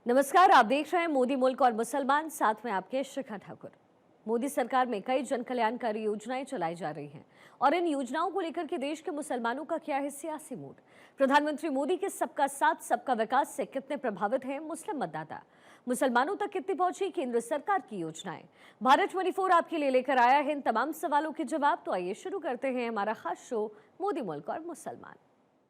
नमस्कार, आप देख रहे हैं मोदी मुल्क और मुसलमान, साथ में आपके शिखा ठाकुर। मोदी सरकार में कई जन कल्याणकारी योजनाएं चलाई जा रही हैं और इन योजनाओं को लेकर के देश के मुसलमानों का क्या है सियासी मूड। प्रधानमंत्री मोदी के सबका साथ सबका विकास से कितने प्रभावित हैं मुस्लिम मतदाता, मुसलमानों तक कितनी पहुंची केंद्र सरकार की योजनाएं। भारत 24 आपके लिए लेकर आया है इन तमाम सवालों के जवाब। तो आइए शुरू करते हैं हमारा खास शो मोदी मुल्क और मुसलमान।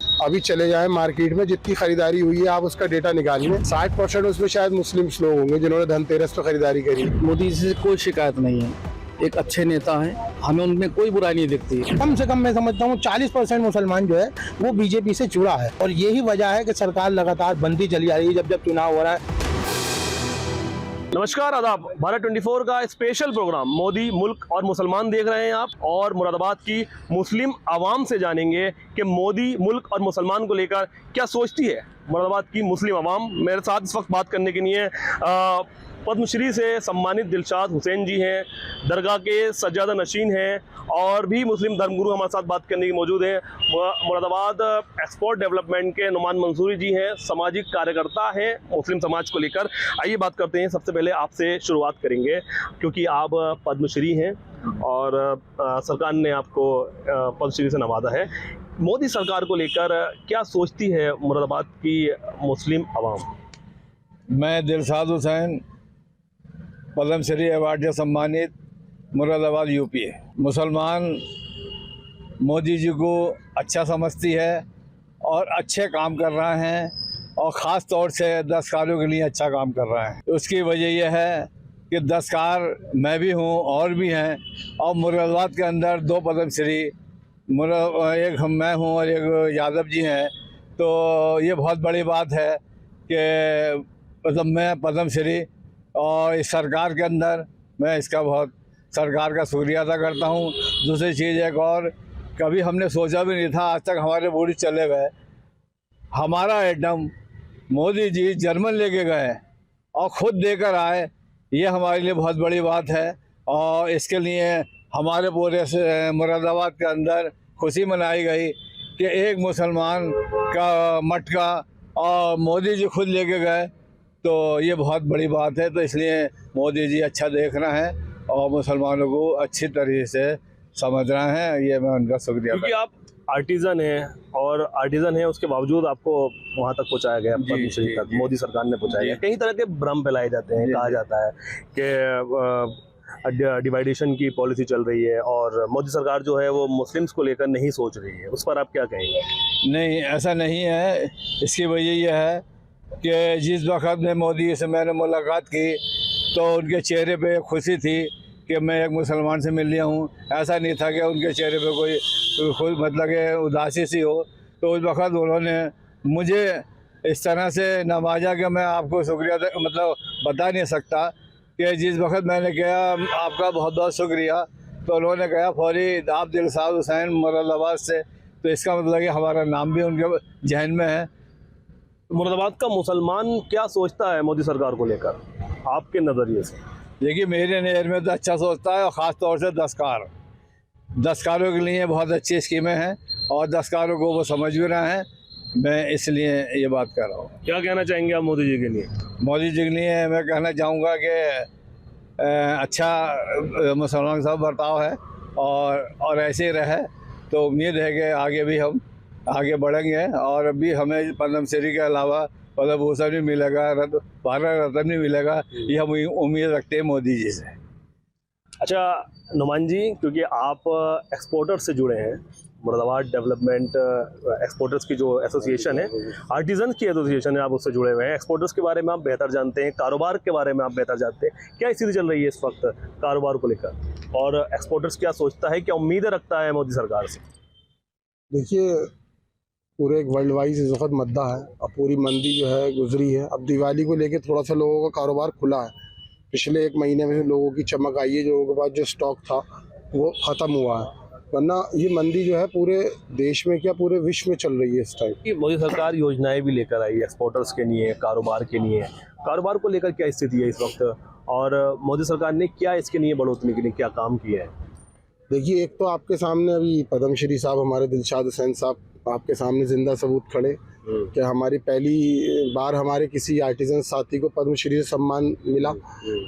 अभी चले जाएं मार्केट में, जितनी खरीदारी हुई है आप उसका डेटा निकालिए, 60% उसमें शायद मुस्लिम लोग होंगे जिन्होंने धनतेरस पे खरीदारी करी। मोदी जी से कोई शिकायत नहीं है, एक अच्छे नेता हैं, हमें उनमें कोई बुराई नहीं दिखती। कम से कम मैं समझता हूँ 40% मुसलमान जो है वो बीजेपी से जुड़ा है और यही वजह है कि सरकार लगातार बनती चली जा रही है जब चुनाव हो रहा है। नमस्कार, आदाब। भारत 24 का स्पेशल प्रोग्राम मोदी मुल्क और मुसलमान देख रहे हैं आप, और मुरादाबाद की मुस्लिम आवाम से जानेंगे कि मोदी मुल्क और मुसलमान को लेकर क्या सोचती है मुरादाबाद की मुस्लिम आवाम। मेरे साथ इस वक्त बात करने के लिए पद्मश्री से सम्मानित दिलशाद हुसैन जी हैं, दरगाह के सज्जादा नशीन हैं, और भी मुस्लिम धर्मगुरु हमारे साथ बात करने की मौजूद हैं। मुरादाबाद एक्सपोर्ट डेवलपमेंट के नुमान मंसूरी जी हैं, सामाजिक कार्यकर्ता हैं मुस्लिम समाज को लेकर। आइए बात करते हैं। सबसे पहले आपसे शुरुआत करेंगे क्योंकि आप पद्मश्री हैं और सरकार ने आपको पद्मश्री से नवाजा है। मोदी सरकार को लेकर क्या सोचती है मुरादाबाद की मुस्लिम आवाम? मैं दिलशाद हुसैन, पद्मश्री अवार्ड से सम्मानित, मुरादाबाद यूपी। मुसलमान मोदी जी को अच्छा समझती है और अच्छे काम कर रहे हैं, और ख़ास तौर से दस्तकारों के लिए अच्छा काम कर रहे हैं। उसकी वजह यह है कि दस्तकार मैं भी हूँ और भी हैं, और मुरादाबाद के अंदर 2 पद्मश्री, एक मैं हूँ और एक यादव जी हैं। तो ये बहुत बड़ी बात है कि मतलब मैं पद्मश्री, और इस सरकार के अंदर मैं इसका बहुत सरकार का शुक्रिया अदा करता हूँ। दूसरी चीज़ एक और, कभी हमने सोचा भी नहीं था, आज तक हमारे बूढ़ी चले गए, हमारा एटम मोदी जी जर्मन लेके गए और ख़ुद देकर आए। ये हमारे लिए बहुत बड़ी बात है, और इसके लिए हमारे पूरे मुरादाबाद के अंदर खुशी मनाई गई कि एक मुसलमान का मटका और मोदी जी खुद लेके गए। तो ये बहुत बड़ी बात है। तो इसलिए मोदी जी अच्छा देखना है और मुसलमानों को अच्छी तरीके से समझना है, ये मैं उनका शुक्रिया। क्योंकि आप आर्टिजन हैं, और आर्टिजन हैं उसके बावजूद आपको वहाँ तक पहुँचाया गया, पद्मश्री तक मोदी सरकार ने पहुँचाया गया। कई तरह के भ्रम फैलाए जाते हैं, कहा जाता है कि डिवाइडेशन की पॉलिसी चल रही है और मोदी सरकार जो है वो मुस्लिम्स को लेकर नहीं सोच रही है। उस पर आप क्या कहेंगे? नहीं, ऐसा नहीं है। इसकी वजह यह है कि जिस वक्त में मोदी से मैंने मुलाकात की तो उनके चेहरे पे खुशी थी कि मैं एक मुसलमान से मिल लिया हूँ। ऐसा नहीं था कि उनके चेहरे पे कोई मतलब कि उदासी सी हो। तो उस वक्त उन्होंने मुझे इस तरह से नवाजा कि मैं आपको शुक्रिया मतलब बता नहीं सकता कि जिस वक्त मैंने कहा आपका बहुत बहुत शुक्रिया, तो उन्होंने कहा फौरी आप दिलशाद हुसैन मुरादाबाद से, तो इसका मतलब कि हमारा नाम भी उनके जहन में है। मुरादाबाद का मुसलमान क्या सोचता है मोदी सरकार को लेकर आपके नज़रिए से? देखिए, मेरे नज़र में तो अच्छा सोचता है, और ख़ास तौर से दस्तकारों के लिए बहुत अच्छी स्कीमें हैं और दस्तकारों को वो समझ भी रहे हैं। मैं इसलिए ये बात कर रहा हूँ। क्या कहना चाहेंगे आप मोदी जी के लिए? मोदी जी के लिए मैं कहना चाहूँगा कि अच्छा मुसलमान सब बर्ताव है और ऐसे ही रहे। तो उम्मीद है कि आगे भी हम आगे बढ़ेंगे, और अभी हमें पद्मश्री के अलावा पद्म भूषण भी मिलेगा, भारत रत्न भी मिलेगा, ये हम उम्मीद रखते हैं मोदी जी से। अच्छा नुमान जी, क्योंकि आप एक्सपोर्टर्स से जुड़े हैं, मुरादाबाद डेवलपमेंट एक्सपोर्टर्स की जो एसोसिएशन है, आर्टिजन की एसोसिएशन है, आप उससे जुड़े हुए हैं। एक्सपोर्टर्स के बारे में आप बेहतर जानते हैं, कारोबार के बारे में आप बेहतर जानते हैं। क्या स्थिति चल रही है इस वक्त कारोबार को लेकर, और एक्सपोर्टर्स क्या सोचता है, क्या उम्मीदें रखता है मोदी सरकार से? देखिए, पूरे एक वर्ल्ड वाइड इस वक्त मद्दा है। अब पूरी मंदी जो है गुजरी है। अब दिवाली को लेके थोड़ा सा लोगों का कारोबार खुला है। पिछले 1 महीने में लोगों की चमक आई है, जो लोगों के पास जो स्टॉक था वो ख़त्म हुआ है। वरना ये मंदी जो है पूरे देश में क्या पूरे विश्व में चल रही है इस टाइम। मोदी सरकार योजनाएं भी लेकर आई है एक्सपोर्टर्स के लिए, कारोबार के लिए। कारोबार को लेकर क्या स्थिति है इस वक्त, और मोदी सरकार ने क्या इसके लिए बढ़ोतरी के लिए क्या काम किया है? देखिए, एक तो आपके सामने अभी पद्मश्री साहब हमारे दिलशाद हुसैन साहब आपके सामने जिंदा सबूत खड़े कि हमारी पहली बार हमारे किसी आर्टिजन साथी को पद्मश्री से सम्मान मिला,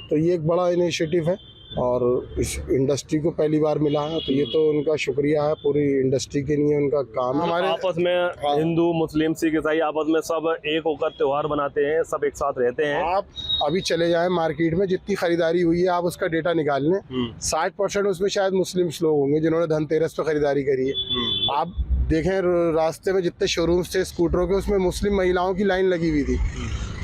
तो ये एक बड़ा इनिशिएटिव है और इस इंडस्ट्री को पहली बार मिला है, तो ये तो उनका शुक्रिया है पूरी इंडस्ट्री के लिए, उनका काम है। हमारे आपस में हिंदू मुस्लिम सिख ईसाई आपस में सब एक होकर त्योहार बनाते हैं, सब एक साथ रहते हैं। आप अभी चले जाएं मार्केट में, जितनी खरीदारी हुई है आप उसका डेटा निकाल लें, 60% उसमें शायद मुस्लिम्स लोग होंगे जिन्होंने धनतेरस पे खरीदारी करी है। आप देखें रास्ते में जितने शोरूम्स थे स्कूटरों के, उसमें मुस्लिम महिलाओं की लाइन लगी हुई थी।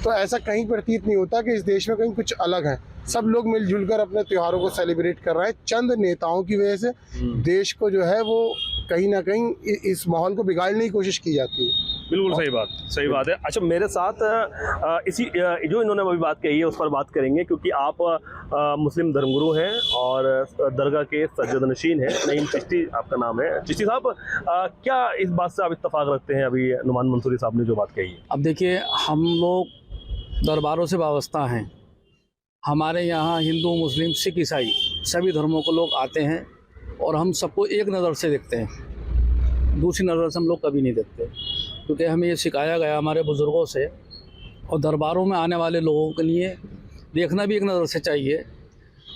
तो ऐसा कहीं प्रतीत नहीं होता कि इस देश में कहीं कुछ अलग है। सब लोग मिलजुल कर अपने त्योहारों को सेलिब्रेट कर रहे हैं। चंद नेताओं की वजह से देश को जो है वो कहीं ना कहीं इस माहौल को बिगाड़ने की कोशिश की जाती है। बिल्कुल सही बात है। अच्छा, मेरे साथ इसी जो इन्होंने अभी बात कही है उस पर बात करेंगे, क्योंकि आप मुस्लिम धर्मगुरु हैं और दरगाह के सज्जदनशीन हैं। नईम चिश्ती आपका नाम है। चिश्ती साहब, क्या इस बात से आप इत्तेफाक रखते हैं अभी नुमान मंसूरी साहब ने जो बात कही है? अब देखिए, हम लोग दरबारों से वाबस्ता हैं। हमारे यहाँ हिंदू मुस्लिम सिख ईसाई सभी धर्मों के लोग आते हैं और हम सबको एक नज़र से देखते हैं, दूसरी नज़र से हम लोग कभी नहीं देखते, क्योंकि हमें ये सिखाया गया हमारे बुज़ुर्गों से। और दरबारों में आने वाले लोगों के लिए देखना भी एक नज़र से चाहिए।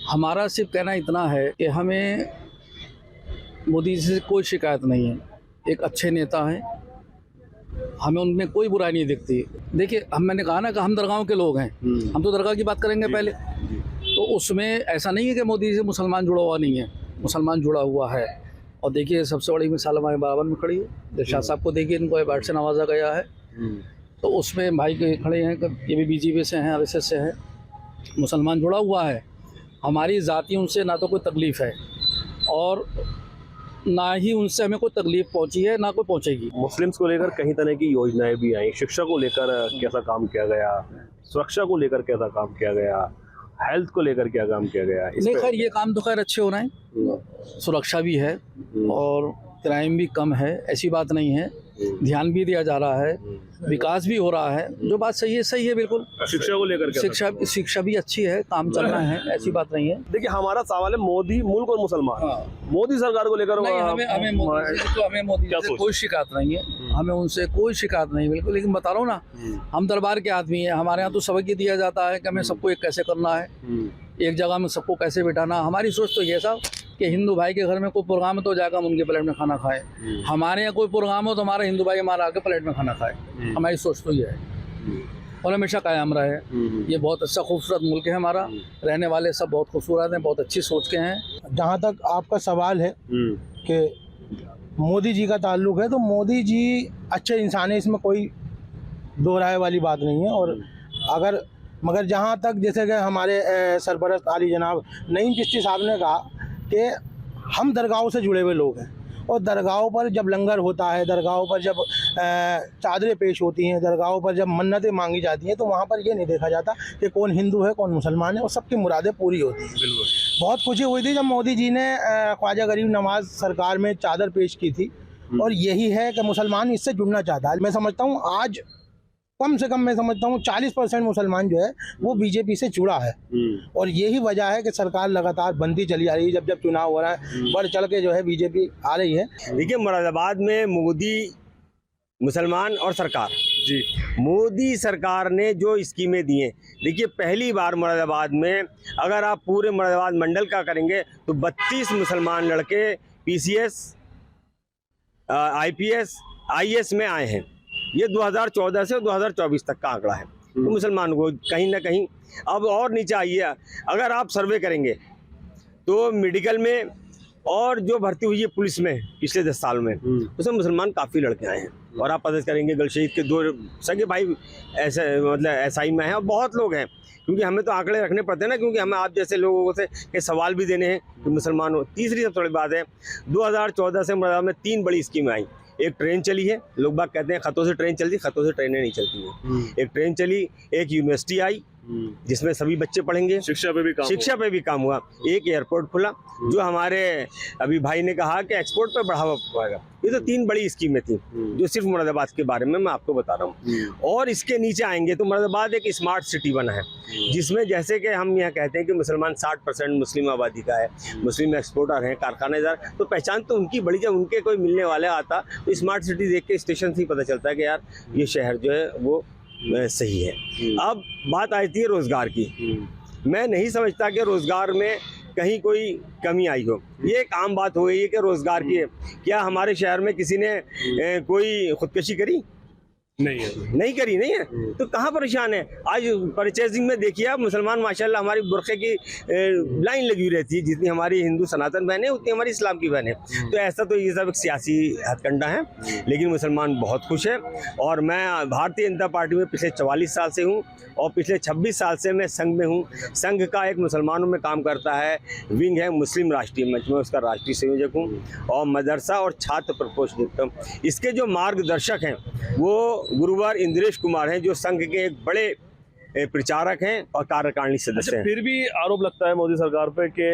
हमारा सिर्फ कहना इतना है कि हमें मोदी जी से कोई शिकायत नहीं है, एक अच्छे नेता हैं, हमें उनमें कोई बुराई नहीं दिखती। देखिए, मैंने कहा ना कि हम दरगाहों के लोग हैं, हम तो दरगाह की बात करेंगे पहले। तो उसमें ऐसा नहीं है कि मोदी से मुसलमान जुड़ा हुआ नहीं है, मुसलमान जुड़ा हुआ है। और देखिए, सबसे बड़ी मिसाल हमारे बराबर में खड़ी है, दिलशाद साहब को देखिए, इनको अवार्ड से नवाजा गया है। तो उसमें भाई के खड़े हैं, ये भी बीजेपी से हैं, आरएसएस से हैं, मुसलमान जुड़ा हुआ है। हमारी ज़ाती उनसे ना तो कोई तकलीफ़ है और ना ही उनसे हमें कोई तकलीफ पहुंची है, ना कोई पहुंचेगी। मुस्लिम्स को लेकर कई तरह की योजनाएं भी आई। शिक्षा को लेकर कैसा काम किया गया, सुरक्षा को लेकर कैसा काम किया गया, हेल्थ को लेकर क्या काम किया गया? नहीं, खैर ये काम तो खैर अच्छे हो रहे हैं, सुरक्षा भी है और क्राइम भी कम है, ऐसी बात नहीं है। ध्यान भी दिया जा रहा है, विकास भी हो रहा है, जो बात सही है बिल्कुल। शिक्षा को लेकर शिक्षा भी अच्छी है, काम चल रहा है, ऐसी बात नहीं है। देखिए, हमारा सवाल है मोदी मुल्क और मुसलमान। मोदी सरकार को लेकर नहीं, हमें मोदी से कोई शिकायत नहीं है, हमें उनसे कोई शिकायत नहीं बिल्कुल। लेकिन बता रहा हूँ ना, हम दरबार के आदमी हैं, हमारे यहाँ तो सबक ही दिया जाता है कि हमें सबको एक कैसे करना है, एक जगह में सबको कैसे बिठाना। हमारी सोच तो ये साहब कि हिंदू भाई के घर में कोई प्रोग्राम हो तो जाकर हम उनके प्लेट में खाना खाएं, हमारे यहाँ कोई प्रोग्राम हो तो हमारा हिंदू भाई हमारा आके प्लेट में खाना खाए। हमारी सोच तो ये है और हमेशा कायम रहे। ये बहुत अच्छा खूबसूरत मुल्क है हमारा, रहने वाले सब बहुत खूबसूरत हैं, बहुत अच्छी सोच के हैं। जहाँ तक आपका सवाल है कि मोदी जी का ताल्लुक है, तो मोदी जी अच्छे इंसान है, इसमें कोई दो राय वाली बात नहीं है। और मगर जहाँ तक जैसे कि हमारे सरपरस्त आली जनाब नईम चिश्ती साहब ने कहा कि हम दरगाहों से जुड़े हुए लोग हैं और दरगाहों पर जब लंगर होता है, दरगाहों पर जब चादरें पेश होती हैं, दरगाहों पर जब मन्नतें मांगी जाती हैं, तो वहाँ पर ये नहीं देखा जाता कि कौन हिंदू है कौन मुसलमान है, और सबकी मुरादें पूरी होती हैं। बहुत खुशी हुई थी जब मोदी जी ने ख्वाजा गरीब नवाज सरकार में चादर पेश की थी, और यही है कि मुसलमान इससे जुड़ना चाहता है। मैं समझता हूँ आज कम से कम 40% मुसलमान जो है वो बीजेपी से जुड़ा है, और यही वजह है कि सरकार लगातार बनती चली आ रही है। जब चुनाव हो रहा है बढ़ चढ़ के जो है बीजेपी आ रही है। देखिए, मुरादाबाद में मोदी मुसलमान और सरकार जी, मोदी सरकार ने जो स्कीमें दी हैं, देखिए पहली बार मुरादाबाद में अगर आप पूरे मुरादाबाद मंडल का करेंगे तो 32 मुसलमान लड़के PCS IPS IAS में आए हैं। ये 2014 से 2024 तक का आंकड़ा है। तो मुसलमान को कहीं ना कहीं अब और नीचे आइए, अगर आप सर्वे करेंगे तो मेडिकल में और जो भर्ती हुई है पुलिस में पिछले 10 साल में, उसमें मुसलमान काफ़ी लड़के आए हैं। और आप पता करेंगे गलशहीद के 2 सगे भाई ऐसे मतलब SI में हैं, और बहुत लोग हैं, क्योंकि हमें तो आंकड़े रखने पड़ते हैं ना, क्योंकि हमें आप जैसे लोगों से के सवाल भी देने हैं कि मुसलमान हो। तीसरी सबसे बड़ी बात है, 2014 से मुरादाबाद में 3 बड़ी स्कीमें आई। एक ट्रेन चली है, लोग बाग कहते हैं खतों से ट्रेन चलती, खतों से ट्रेनें नहीं चलती हैं। एक ट्रेन चली, एक यूनिवर्सिटी आई, जिसमें सभी बच्चे पढ़ेंगे। शिक्षा पे भी काम शिक्षा पे भी काम हुआ। एक एयरपोर्ट खुला जो हमारे अभी भाई ने कहा कि एक्सपोर्ट पे बढ़ावा पाएगा। ये तो 3 बड़ी स्कीमें थी जो सिर्फ मुरादाबाद के बारे में मैं आपको बता रहा हूँ। और इसके नीचे आएंगे तो मुरादाबाद एक स्मार्ट सिटी बना है, जिसमें जैसे कि हम यहाँ कहते हैं कि मुसलमान 60% मुस्लिम आबादी का है, मुस्लिम एक्सपोर्टर हैं, कारखानेदार, तो पहचान तो उनकी बड़ी। जब उनके कोई मिलने वाले आता तो स्मार्ट सिटी देख के स्टेशन से ही पता चलता है कि यार ये शहर जो है वो सही है। अब बात आती है रोजगार की। मैं नहीं समझता कि रोजगार में कहीं कोई कमी आई हो। ये एक आम बात हो गई है कि रोजगार की है। क्या हमारे शहर में किसी ने कोई खुदकशी करी? नहीं है, नहीं करी, नहीं है तो कहाँ परेशान है। आज परचेजिंग में देखिए आप, मुसलमान माशाल्लाह हमारी बुरखे की लाइन लगी हुई रहती है। जितनी हमारी हिंदू सनातन बहनें उतनी हमारी इस्लाम की बहनें। तो ऐसा तो ये सब एक सियासी हथकंडा है, लेकिन मुसलमान बहुत खुश है। और मैं भारतीय जनता पार्टी में पिछले 44 साल से हूँ और पिछले 26 साल से मैं संघ में हूँ। संघ का एक मुसलमानों में काम करता है विंग है मुस्लिम राष्ट्रीय मंच में, उसका राष्ट्रीय संयोजक हूँ और मदरसा और छात्र प्रकोष्ठ देखता हूँ। इसके जो मार्गदर्शक हैं वो गुरुवार इंद्रेश कुमार हैं, जो संघ के एक बड़े प्रचारक हैं और कार्यकारिणी सदस्य हैं। फिर भी आरोप लगता है मोदी सरकार पे कि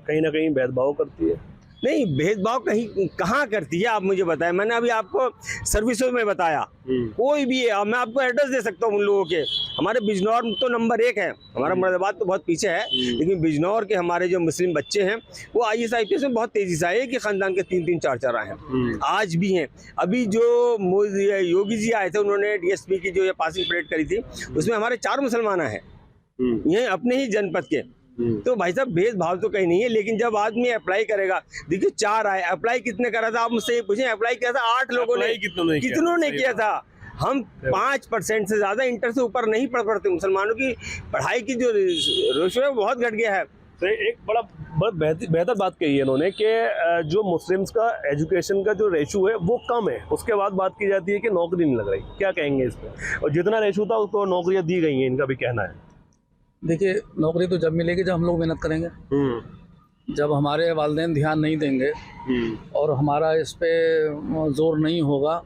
कहीं ना कहीं भेदभाव करती है। नहीं, भेदभाव कहीं कहाँ करती है आप मुझे बताएं। मैंने अभी आपको सर्विसों में बताया, कोई भी है, मैं आपको एड्रेस दे सकता हूँ उन लोगों के। हमारे बिजनौर तो नंबर 1 है, हमारा मुरादाबाद तो बहुत पीछे है, लेकिन बिजनौर के हमारे जो मुस्लिम बच्चे हैं वो IAS IPS में बहुत तेजी से आए कि खानदान के 3-3 4-4 आए हैं, आज भी हैं। अभी जो योगी जी आए थे, उन्होंने DSP की जो ये पासिंग परेड करी थी, उसमें हमारे 4 मुसलमान हैं, ये अपने ही जनपद के। तो भाई साहब भेदभाव तो कहीं नहीं है, लेकिन जब आदमी अप्लाई करेगा, देखिए 4 आए, अप्लाई कितने करा था आप मुझसे ये पूछें। अप्लाई किया था 8 लोगों ने, कितनों ने किया था। हम 5% से ज्यादा इंटर से ऊपर नहीं पढ़ पड़ते। मुसलमानों की पढ़ाई की जो रेशो है बहुत घट गया है। तो एक बहुत बेहतर बात कही है इन्होंने कि जो मुस्लिम्स का एजुकेशन का जो रेशो है वो कम है, उसके बाद बात की जाती है कि नौकरी नहीं लग रही। क्या कहेंगे इस पर? और जितना रेशो था उसको नौकरियां दी गई हैं, इनका भी कहना है। देखिए, नौकरी तो जब मिलेगी जब हम लोग मेहनत करेंगे। जब हमारे वालिदैन ध्यान नहीं देंगे और हमारा इस पे जोर नहीं होगा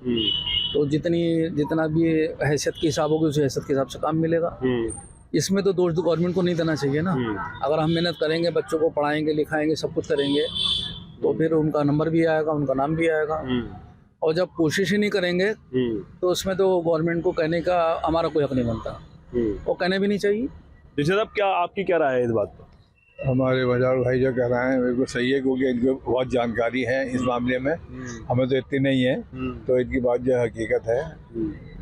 तो जितना भी हैसियत के हिसाब होगी उस हैसियत के हिसाब से काम मिलेगा। इसमें तो दोष गवर्नमेंट को नहीं देना चाहिए ना। अगर हम मेहनत करेंगे, बच्चों को पढ़ाएंगे लिखाएंगे, सब कुछ करेंगे, तो फिर उनका नंबर भी आएगा, उनका नाम भी आएगा। और जब कोशिश ही नहीं करेंगे तो उसमें तो गवर्नमेंट को कहने का हमारा कोई हक नहीं बनता, वो कहने भी नहीं चाहिए। ऋषभ साहब, आपकी क्या राय है इस बात पर? हमारे बाजार भाई जो कह रहे हैं बिल्कुल सही है, क्योंकि इनको बहुत जानकारी है इस मामले में, हमें तो इतनी नहीं है, तो इनकी बात जो हकीकत है।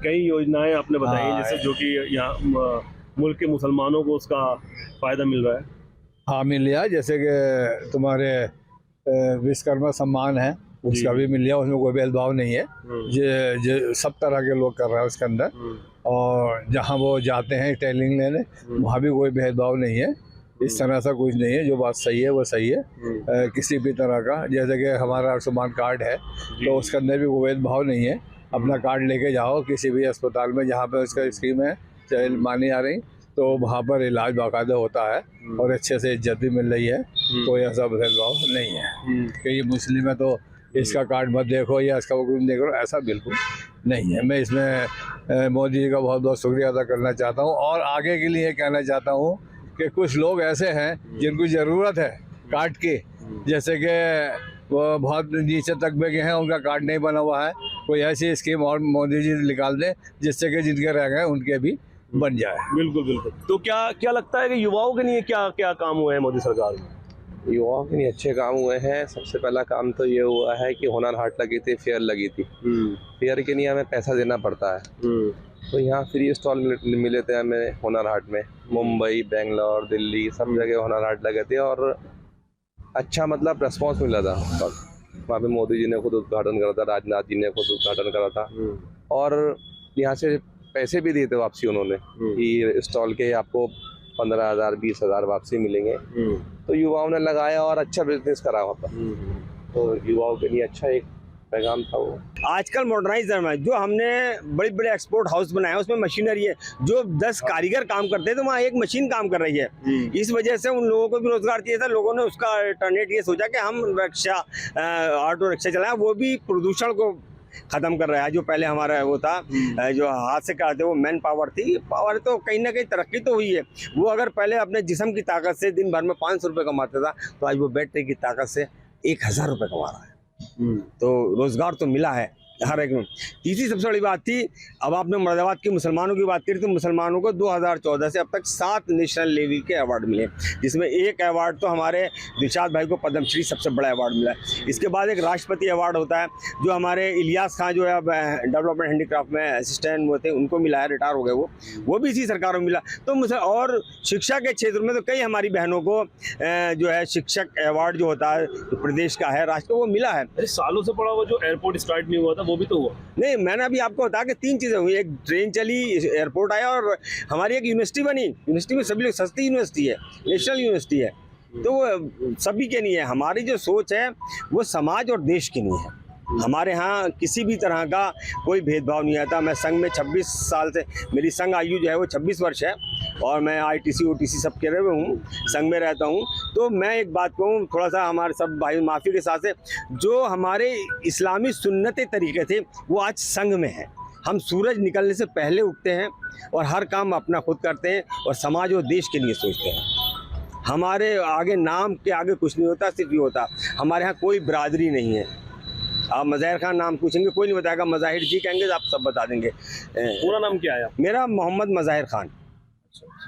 कई योजनाएं आपने बताई हैं, जैसे जो कि यहाँ मुल्क के मुसलमानों को उसका फायदा मिल रहा है। हाँ, मिल लिया। जैसे कि तुम्हारे विश्वकर्मा सम्मान है, उसका भी मिल लिया, उसमें कोई भेदभाव नहीं है। जो सब तरह के लोग कर रहे हैं उसके अंदर, और जहाँ वो जाते हैं ट्रेनिंग लेने वहाँ भी कोई भेदभाव नहीं है। इस तरह से कुछ नहीं है, जो बात सही है वो सही है। किसी भी तरह का, जैसे कि हमारा आयुष्मान कार्ड है तो उसके अंदर भी कोई भेदभाव नहीं है। अपना कार्ड लेके जाओ किसी भी अस्पताल में जहाँ पे उसका स्कीम है चाहे मानी आ रही, तो वहाँ पर इलाज बाकायदा होता है और अच्छे से इज्जत भी मिल रही है। तो ऐसा भेदभाव नहीं है कि ये मुस्लिम है तो इसका कार्ड मत देखो या इसका वो देखो, ऐसा बिल्कुल नहीं है। मैं इसमें मोदी जी का बहुत बहुत शुक्रिया अदा करना चाहता हूँ और आगे के लिए कहना चाहता हूँ कि कुछ लोग ऐसे हैं जिनको ज़रूरत है कार्ड की, जैसे कि वो बहुत नीचे तबके के हैं, उनका कार्ड नहीं बना हुआ है, कोई ऐसी स्कीम और मोदी जी निकाल दें जिससे कि जिनके रह गए उनके भी बन जाए। बिल्कुल बिल्कुल। तो क्या लगता है कि युवाओं के लिए क्या काम हुए हैं मोदी सरकार में? युवाओं के लिए अच्छे काम हुए हैं। सबसे पहला काम तो ये हुआ है कि हुनर हाट लगी थी, फेयर लगी थी। फेयर के लिए हमें पैसा देना पड़ता है, तो यहाँ फ्री स्टॉल मिले थे हमें हुनर हाट में। मुंबई, बेंगलोर, दिल्ली सब जगह हुनर हाट लगे थे और अच्छा मतलब रिस्पॉन्स मिला था। वहाँ पे मोदी जी ने खुद उद्घाटन करा था, राजनाथ जी ने खुद उद्घाटन करा था और यहाँ से पैसे भी दिए थे वापसी उन्होंने कि स्टॉल के आपको 15,000 20,000 वापसी मिलेंगे। तो युवाओं ने लगाया और अच्छा बिजनेस करा वहाँ पर, तो युवाओं के लिए अच्छा एक पैगाम था वो। आजकल मॉडर्नाइज है, जो हमने बड़े बड़े एक्सपोर्ट हाउस बनाए उसमें मशीनरी है, जो 10 कारीगर काम करते हैं तो वहाँ एक मशीन काम कर रही है। इस वजह से उन लोगों को भी रोजगार चाहिए था। लोगों ने उसका अल्टरनेट ये सोचा कि हम रिक्शा, ऑटो रिक्शा चलाएं, वो भी प्रदूषण को ख़त्म कर रहा है। जो पहले हमारा वो था जो हाथ से करते वो मैन पावर थी, पावर तो कहीं ना कहीं तरक्की तो हुई है। वो अगर पहले अपने जिस्म की ताकत से दिन भर में 500 रुपये कमाता था, तो आज वो बैटरी की ताकत से 1000 रुपये कमा रहा है। तो रोज़गार तो मिला है हर एक में। तीसरी सबसे बड़ी बात थी, अब आपने मुरादाबाद के मुसलमानों की बात करी, तो मुसलमानों को 2014 से अब तक 7 नेशनल लेवल के अवार्ड मिले, जिसमें एक अवार्ड तो हमारे दिलशाद भाई को पद्मश्री सबसे बड़ा अवार्ड मिला है। इसके बाद एक राष्ट्रपति अवार्ड होता है, जो हमारे इलियास खान जो है अब डेवलपमेंट हैंडीक्राफ्ट में असिस्टेंट वो थे, उनको मिला है, रिटायर हो गए वो भी इसी सरकार में मिला। तो मुझे और शिक्षा के क्षेत्र में तो कई हमारी बहनों को जो है शिक्षक अवार्ड जो होता है प्रदेश का है, राष्ट्र को, वो मिला है। सालों से पड़ा हुआ जो एयरपोर्ट स्टार्ट नहीं हुआ था वो भी तो हुआ। नहीं, मैंने अभी आपको बताया कि 3 चीज़ें हुई। एक ट्रेन चली, एयरपोर्ट आया, और हमारी एक यूनिवर्सिटी बनी। यूनिवर्सिटी में सभी लोग, सस्ती यूनिवर्सिटी है, नेशनल यूनिवर्सिटी है, तो वो सभी के लिए है। हमारी जो सोच है वो समाज और देश के लिए है। हमारे यहाँ किसी भी तरह का कोई भेदभाव नहीं आता। मैं संघ में 26 साल से, मेरी संघ आयु जो है वो 26 वर्ष है, और मैं ITC OTC सब के रहे हूँ, संघ में रहता हूँ। तो मैं एक बात कहूँ, थोड़ा सा हमारे सब भाई माफ़ी के साथ है, जो हमारे इस्लामी सुन्नती तरीके थे वो आज संघ में है। हम सूरज निकलने से पहले उठते हैं और हर काम अपना खुद करते हैं, और समाज और देश के लिए सोचते हैं। हमारे आगे नाम के आगे कुछ नहीं होता, सिर्फ ये होता, हमारे यहाँ कोई बिरादरी नहीं है। आप मज़ाहिर खान नाम पूछेंगे, कोई नहीं बताएगा। मज़ाहिर जी कहेंगे तो आप सब बता देंगे। पूरा नाम क्या है? मेरा मोहम्मद मज़ाहिर खान,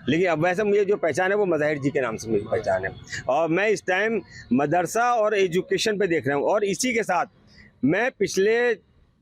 लेकिन अब वैसे मुझे जो पहचान है वो मज़ाहिर जी के नाम से मेरी पहचान है। और मैं इस टाइम मदरसा और एजुकेशन पे देख रहा हूँ, और इसी के साथ मैं पिछले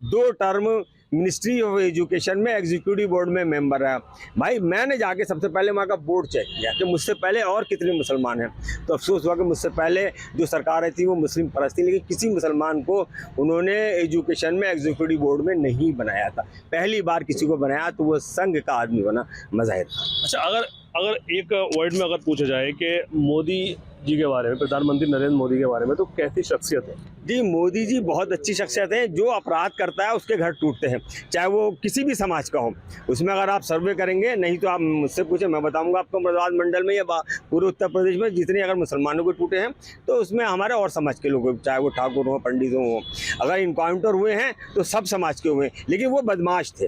2 टर्म मिनिस्ट्री ऑफ एजुकेशन में एग्जीक्यूटिव बोर्ड में मेंबर रहा। भाई मैंने जाके सबसे पहले वहाँ का बोर्ड चेक किया कि मुझसे पहले और कितने मुसलमान हैं। तो अफसोस हुआ कि मुझसे पहले जो सरकारें थी वो मुस्लिम परस्त थी, लेकिन किसी मुसलमान को उन्होंने एजुकेशन में एग्जीक्यूटिव बोर्ड में नहीं बनाया था। पहली बार किसी को बनाया तो वो संघ का आदमी बना, मज़ाहिर। अच्छा, अगर एक वर्ड में अगर पूछा जाए कि मोदी जी के बारे में, प्रधानमंत्री नरेंद्र मोदी के बारे में, तो कैसी शख्सियत है? जी, मोदी जी बहुत अच्छी शख्सियत है। जो अपराध करता है उसके घर टूटते हैं, चाहे वो किसी भी समाज का हो। उसमें अगर आप सर्वे करेंगे, नहीं तो आप मुझसे पूछे, मैं बताऊंगा आपको मुरादाबाद मंडल में या पूरे उत्तर प्रदेश में जितने अगर मुसलमानों के टूटे हैं, तो उसमें हमारे और समाज के लोग, चाहे वो ठाकुर हो, पंडित हो। अगर इनकाउंटर हुए हैं तो सब समाज के हुए, लेकिन वो बदमाश थे,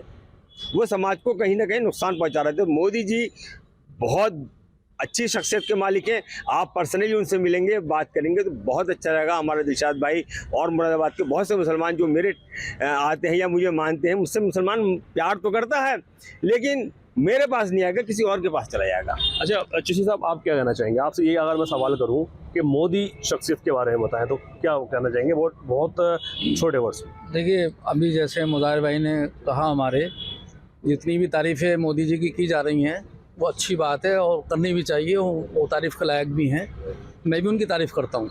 वो समाज को कहीं ना कहीं नुकसान पहुँचा रहे थे। मोदी जी बहुत अच्छी शख्सियत के मालिक हैं। आप पर्सनली उनसे मिलेंगे, बात करेंगे तो बहुत अच्छा रहेगा। हमारे दिलशाद भाई और मुरादाबाद के बहुत से मुसलमान जो मेरे आते हैं या मुझे मानते हैं, मुझसे मुसलमान प्यार तो करता है, लेकिन मेरे पास नहीं आएगा, किसी और के पास चला जाएगा। अच्छा चिश्ती साहब, आप क्या कहना चाहेंगे? आपसे ये अगर मैं सवाल करूँ कि मोदी शख्सियत के बारे में बताएं तो क्या कहना चाहेंगे? बहुत छोटे वर्ड्स। देखिए, अभी जैसे मुज़ाहिर भाई ने कहा, हमारे जितनी भी तारीफ़ें मोदी जी की जा रही हैं वो अच्छी बात है और करनी भी चाहिए, वो तारीफ़ के लायक भी हैं। मैं भी उनकी तारीफ़ करता हूँ।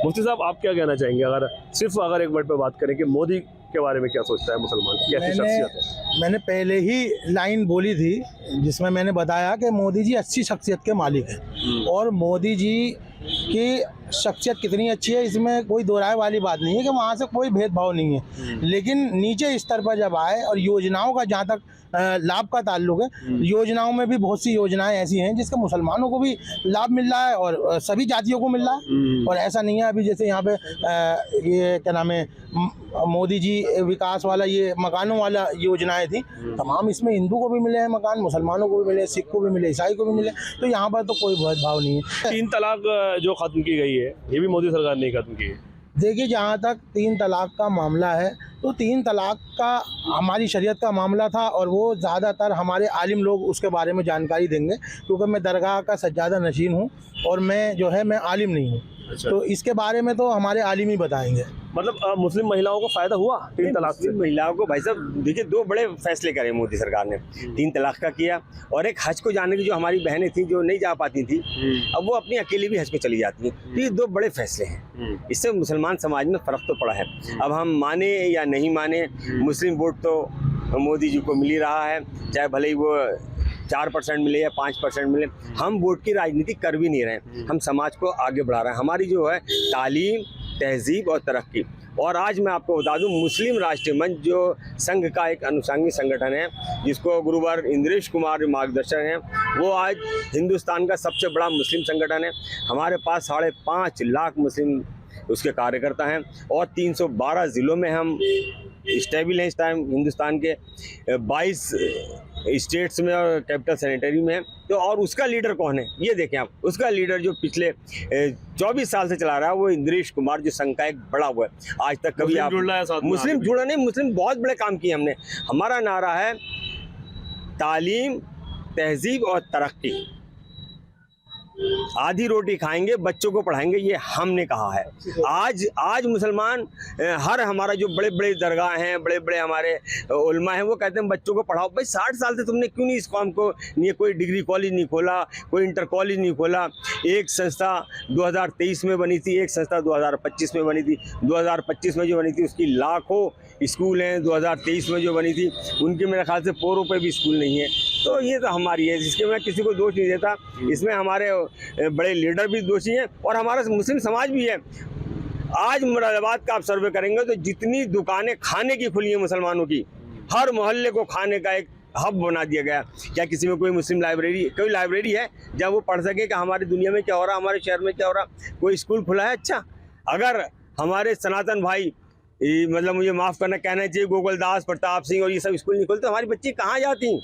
मुफ्ती साहब, आप क्या कहना चाहेंगे? अगर एक वर्ड पे बात करें कि मोदी के बारे में क्या सोचता है मुसलमान, कैसी शख्सियत है? मैंने पहले ही लाइन बोली थी जिसमें मैंने बताया कि मोदी जी अच्छी शख्सियत के मालिक हैं, और मोदी जी की शख्सियत कितनी अच्छी है इसमें कोई दो राय वाली बात नहीं है कि वहाँ से कोई भेदभाव नहीं है। लेकिन नीचे स्तर पर जब आए और योजनाओं का जहाँ तक लाभ का ताल्लुक है, योजनाओं में भी बहुत सी योजनाएं ऐसी हैं जिसका मुसलमानों को भी लाभ मिल रहा है और सभी जातियों को मिल रहा है। और ऐसा नहीं है अभी जैसे यहाँ पे ये क्या नाम है, मोदी जी विकास वाला ये मकानों वाला योजनाएं थी, तमाम इसमें हिंदू को भी मिले हैं मकान, मुसलमानों को भी मिले, सिख को भी मिले, ईसाई को भी मिले। तो यहाँ पर तो कोई भेदभाव नहीं है। 3 तलाक जो खत्म की गई है, ये भी मोदी सरकार ने खत्म की है। देखिए, जहाँ तक 3 तलाक का मामला है तो 3 तलाक का हमारी शरीयत का मामला था, और वो ज़्यादातर हमारे आलिम लोग उसके बारे में जानकारी देंगे, क्योंकि मैं दरगाह का सज्जादा नशीन हूँ और मैं जो है मैं आलिम नहीं हूँ। अच्छा। तो इसके बारे में तो हमारे आलिम ही बताएंगे। मतलब मुस्लिम महिलाओं को फ़ायदा हुआ 3 तलाक से? महिलाओं को भाई साहब देखिए 2 बड़े फैसले करे मोदी सरकार ने। 3 तलाक का किया, और एक हज को जाने की जो हमारी बहनें थी जो नहीं जा पाती थी, अब वो अपनी अकेली भी हज को चली जाती हैं। तो ये 2 बड़े फैसले हैं, इससे मुसलमान समाज में फ़र्क तो पड़ा है। अब हम माने या नहीं माने, मुस्लिम वोट तो मोदी जी को मिल ही रहा है, चाहे भले ही वो 4% मिले या 5% मिले। हम वोट की राजनीति कर भी नहीं रहे, हम समाज को आगे बढ़ा रहे हैं। हमारी जो है तालीम, तहजीब और तरक्की। और आज मैं आपको बता दूं, मुस्लिम राष्ट्रीय मंच जो संघ का एक अनुषंगी संगठन है, जिसको गुरुवर इंद्रेश कुमार मार्गदर्शन है, वो आज हिंदुस्तान का सबसे बड़ा मुस्लिम संगठन है। हमारे पास 5.5 लाख मुस्लिम उसके कार्यकर्ता हैं, और 312 ज़िलों में हम स्टेबल हैं इस टाइम हिंदुस्तान के 22 स्टेट्स में और कैपिटल सैनिटरी में है। तो और उसका लीडर कौन है ये देखें आप, उसका लीडर जो पिछले 24 साल से चला रहा है वो इंद्रेश कुमार, जो संघ का एक बड़ा हुआ है। आज तक कभी आप मुस्लिम जुड़ा नहीं, मुस्लिम बहुत बड़े काम किए हमने। हमारा नारा है तालीम, तहजीब और तरक्की। आधी रोटी खाएंगे, बच्चों को पढ़ाएंगे, ये हमने कहा है। आज मुसलमान हर हमारा जो बड़े बड़े दरगाह हैं, बड़े बड़े हमारे उलमा हैं, वो कहते हैं बच्चों को पढ़ाओ। भाई 60 साल से तुमने क्यों नहीं इस कौम को नहीं कोई डिग्री कॉलेज नहीं खोला, कोई इंटर कॉलेज नहीं खोला। एक संस्था 2023 में बनी थी, एक संस्था 2025 में बनी थी। 2025 में जो बनी थी उसकी लाखों स्कूल हैं, 2023 में जो बनी थी उनके मेरे ख्याल से पोरों पे भी स्कूल नहीं है। तो ये तो हमारी है, जिसके मैं किसी को दोष नहीं देता। इसमें हमारे बड़े लीडर भी दोषी हैं और हमारा मुस्लिम समाज भी है। आज मुरादाबाद का आप सर्वे करेंगे तो जितनी दुकानें खाने की खुली हैं मुसलमानों की, हर मोहल्ले को खाने का एक हब बना दिया गया। क्या किसी में कोई मुस्लिम कोई लाइब्रेरी है जहाँ वो पढ़ सके कि हमारी दुनिया में क्या हो रहा, हमारे शहर में क्या हो रहा? कोई स्कूल खुला है? अच्छा, अगर हमारे सनातन भाई मतलब मुझे माफ़ करना कहना चाहिए गोकुलदास, प्रताप सिंह और ये सब स्कूल नहीं खोलते तो हमारी बच्ची कहाँ जाती?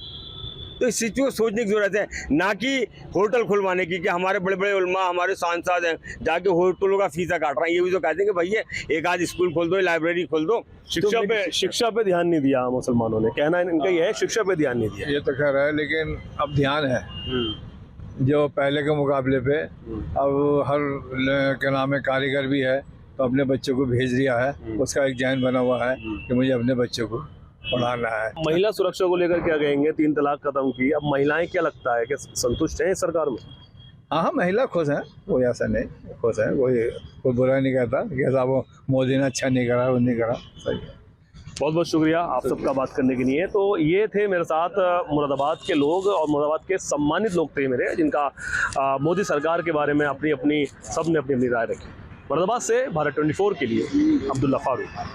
तो इस चीज़ को सोचने की ज़रूरत है, ना कि होटल खुलवाने की। कि हमारे बड़े बड़े उलमा, हमारे सांसद हैं जाके होटलों का फीसा काट रहे हैं। ये भी तो कहते हैं कि भैया एक आध स्कूल खोल दो, लाइब्रेरी खोल दो। शिक्षा पे ध्यान नहीं दिया मुसलमानों ने, कहना इनका ये है शिक्षा पे ध्यान नहीं दिया। ये तो खैर है, लेकिन अब ध्यान है जो पहले के मुकाबले पे। अब हर क्या नाम है कारीगर भी है तो अपने बच्चों को भेज दिया है, उसका एक जहन बना हुआ है कि मुझे अपने बच्चों को पढ़ाना है। महिला सुरक्षा को लेकर क्या कहेंगे? 3 तलाक खत्म की, अब महिलाएं क्या लगता है कि संतुष्ट हैं इस सरकार में? हाँ, महिला खुश हैं, कोई ऐसा नहीं, खुश हैं, कोई बुरा नहीं कहता कि ऐसा वो मोदी ने अच्छा नहीं करा, वो नहीं करा, सही है। बहुत बहुत शुक्रिया आप सबका बात करने के लिए। तो ये थे मेरे साथ मुरादाबाद के लोग और मुरादाबाद के सम्मानित लोग थे मेरे, जिनका मोदी सरकार के बारे में सबने अपनी राय रखी। मुरादाबाद से भारत 24 के लिए अब्दुल्ला फारूक।